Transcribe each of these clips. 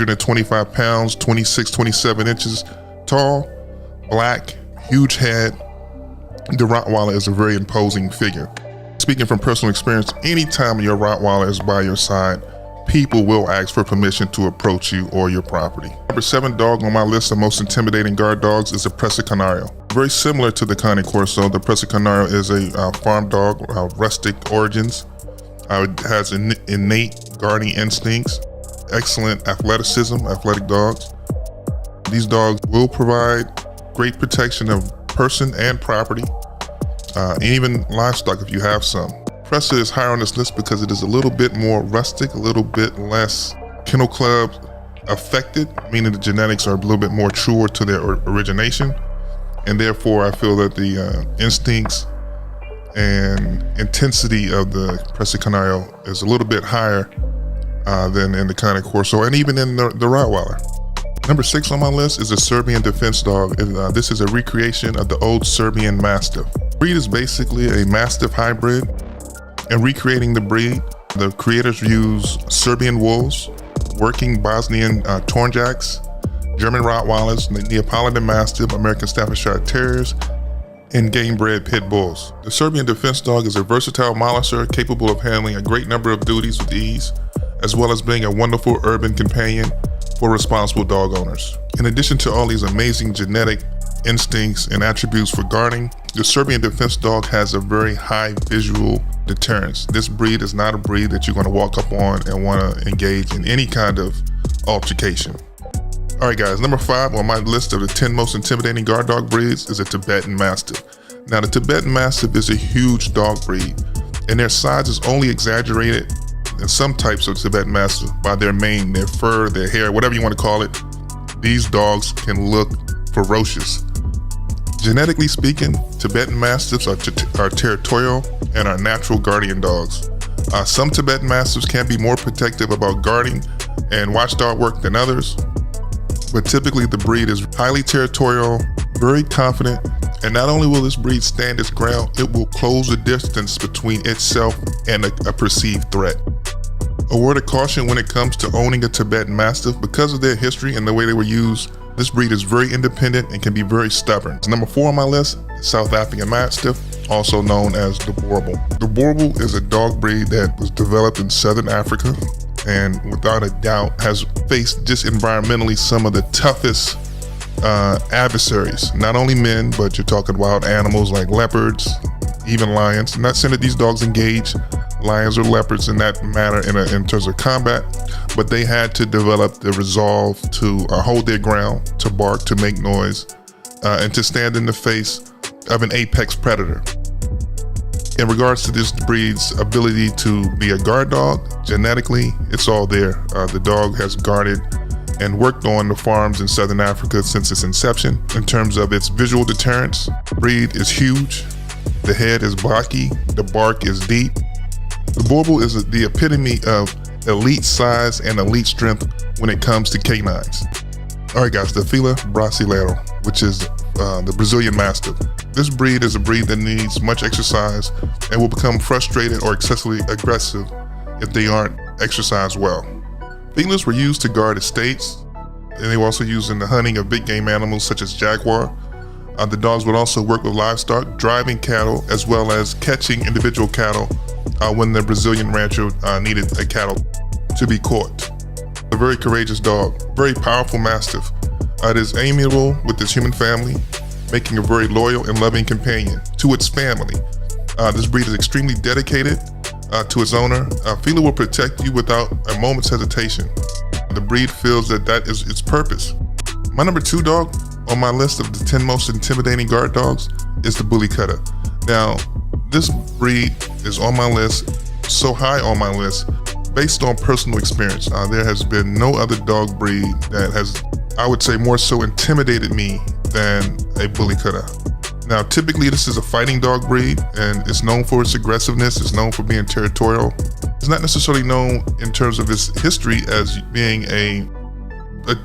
125 pounds, 26, 27 inches tall, black, huge head. The Rottweiler is a very imposing figure. Speaking from personal experience, anytime your Rottweiler is by your side, people will ask for permission to approach you or your property. Number 7 dog on my list of most intimidating guard dogs is the Presa Canario. Very similar to the Cane Corso, the Presa Canario is a farm dog, rustic origins. It has innate guarding instincts, excellent athleticism, athletic dogs. These dogs will provide great protection of person and property, and even livestock if you have some. Presa is higher on this list because it is a little bit more rustic, a little bit less kennel club affected, meaning the genetics are a little bit more truer to their origination. And therefore, I feel that the instincts and intensity of the Presa Canario is a little bit higher than in the Cane Corso and even in the Rottweiler. Number 6 on my list is a Serbian defense dog. This is a recreation of the old Serbian Mastiff. The breed is basically a Mastiff hybrid. In recreating the breed, the creators use Serbian wolves, working Bosnian Tornjaks, German Rottweilers, Neapolitan Mastiff, American Staffordshire Terriers, and game-bred pit bulls. The Serbian defense dog is a versatile mollusser capable of handling a great number of duties with ease, as well as being a wonderful urban companion for responsible dog owners. In addition to all these amazing genetic instincts and attributes for guarding, the Serbian defense dog has a very high visual deterrence. This breed is not a breed that you're going to walk up on and want to engage in any kind of altercation. All right guys, number 5 on my list of the 10 most intimidating guard dog breeds is a Tibetan Mastiff. Now the Tibetan Mastiff is a huge dog breed, and their size is only exaggerated in some types of Tibetan Mastiff by their mane, their fur, their hair, whatever you want to call it. These dogs can look ferocious. Genetically speaking, Tibetan Mastiffs are territorial and are natural guardian dogs. Some Tibetan Mastiffs can be more protective about guarding and watchdog work than others, but typically the breed is highly territorial, very confident, and not only will this breed stand its ground, it will close the distance between itself and a perceived threat. A word of caution when it comes to owning a Tibetan Mastiff: because of their history and the way they were used, this breed is very independent and can be very stubborn. Number 4 on my list, South African Mastiff, also known as the Boerboel. The Boerboel is a dog breed that was developed in Southern Africa and without a doubt has faced just environmentally some of the toughest adversaries. Not only men, but you're talking wild animals like leopards, even lions. I'm not saying that these dogs engage lions or leopards in that manner in terms of combat, but they had to develop the resolve to hold their ground, to bark, to make noise, and to stand in the face of an apex predator. In regards to this breed's ability to be a guard dog, genetically, it's all there. The dog has guarded and worked on the farms in Southern Africa since its inception. In terms of its visual deterrence, the breed is huge, the head is blocky, the bark is deep. The Boerboel is the epitome of elite size and elite strength when it comes to canines. All right guys, the Fila Brasileiro, which is the Brazilian Mastiff. This breed is a breed that needs much exercise and will become frustrated or excessively aggressive if they aren't exercised well. Filas were used to guard estates, and they were also used in the hunting of big game animals such as jaguar. The dogs would also work with livestock, driving cattle, as well as catching individual cattle when the Brazilian rancher needed a cattle to be caught. A very courageous dog, very powerful Mastiff. It is amiable with its human family, making a very loyal and loving companion to its family. This breed is extremely dedicated to its owner. Fila will protect you without a moment's hesitation. The breed feels that is its purpose. My number 2 dog on my list of the 10 most intimidating guard dogs is the Bully Cutter. Now, this breed is on my list, so high on my list, based on personal experience. There has been no other dog breed that has, I would say, more so intimidated me than a Bully Cutter. Now, typically this is a fighting dog breed, and it's known for its aggressiveness, it's known for being territorial. It's not necessarily known in terms of its history as being a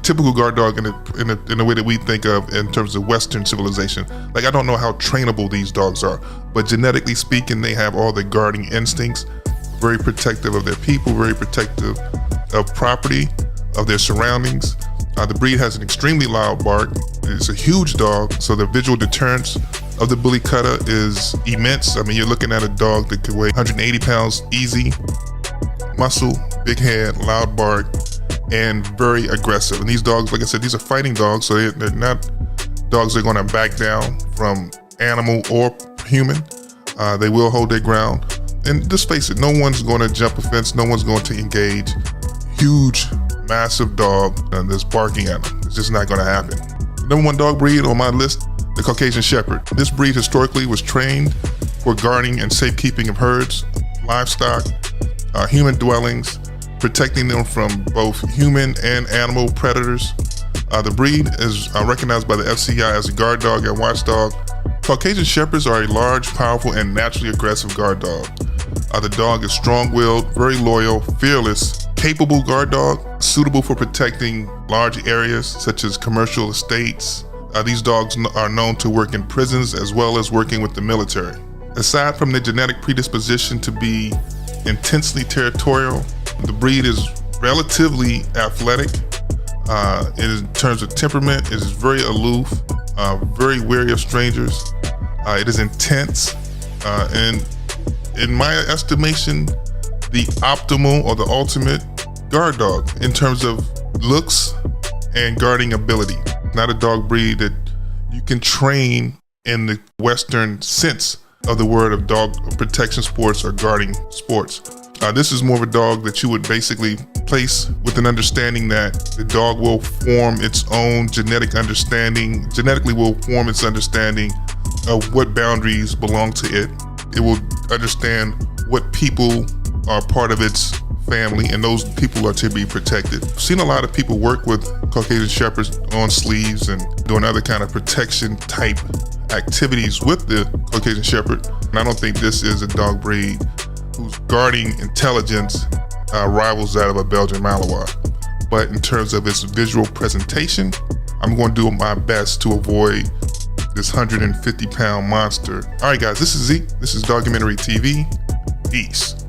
typical guard dog in the way that we think of in terms of Western civilization. Like, I don't know how trainable these dogs are, but genetically speaking, they have all the guarding instincts, very protective of their people, very protective of property, of their surroundings. The breed has an extremely loud bark. It's a huge dog, so the visual deterrence of the Bully Cutta is immense. I mean, you're looking at a dog that could weigh 180 pounds easy, muscle, big head, loud bark, and very aggressive. And these dogs, like I said, these are fighting dogs, so they're not dogs that are going to back down from animal or human. They will hold their ground. And just face it, no one's going to jump a fence, no one's going to engage huge, massive dog that's barking at them. It's just not going to happen. Number one dog breed on my list, the Caucasian Shepherd. This breed historically was trained for guarding and safekeeping of herds, livestock, human dwellings, protecting them from both human and animal predators. The breed is recognized by the FCI as a guard dog and watchdog. Caucasian Shepherds are a large, powerful, and naturally aggressive guard dog. The dog is strong-willed, very loyal, fearless, capable guard dog, suitable for protecting large areas such as commercial estates. These dogs are known to work in prisons as well as working with the military. Aside from their genetic predisposition to be intensely territorial, the breed is relatively athletic. In terms of temperament, it is very aloof, very wary of strangers. It is intense, and in my estimation, the optimal or the ultimate guard dog in terms of looks and guarding ability. Not a dog breed that you can train in the Western sense of the word of dog protection sports or guarding sports. This is more of a dog that you would basically place with an understanding that the dog will form its own genetically will form its understanding of what boundaries belong to it. It will understand what people are part of its family, and those people are to be protected. I've seen a lot of people work with Caucasian Shepherds on sleeves and doing other kind of protection type activities with the Caucasian Shepherd. And I don't think this is a dog breed whose guarding intelligence rivals that of a Belgian Malinois. But in terms of its visual presentation, I'm going to do my best to avoid this 150-pound monster. All right, guys, this is Zeke. This is Dogumentary TV. Peace.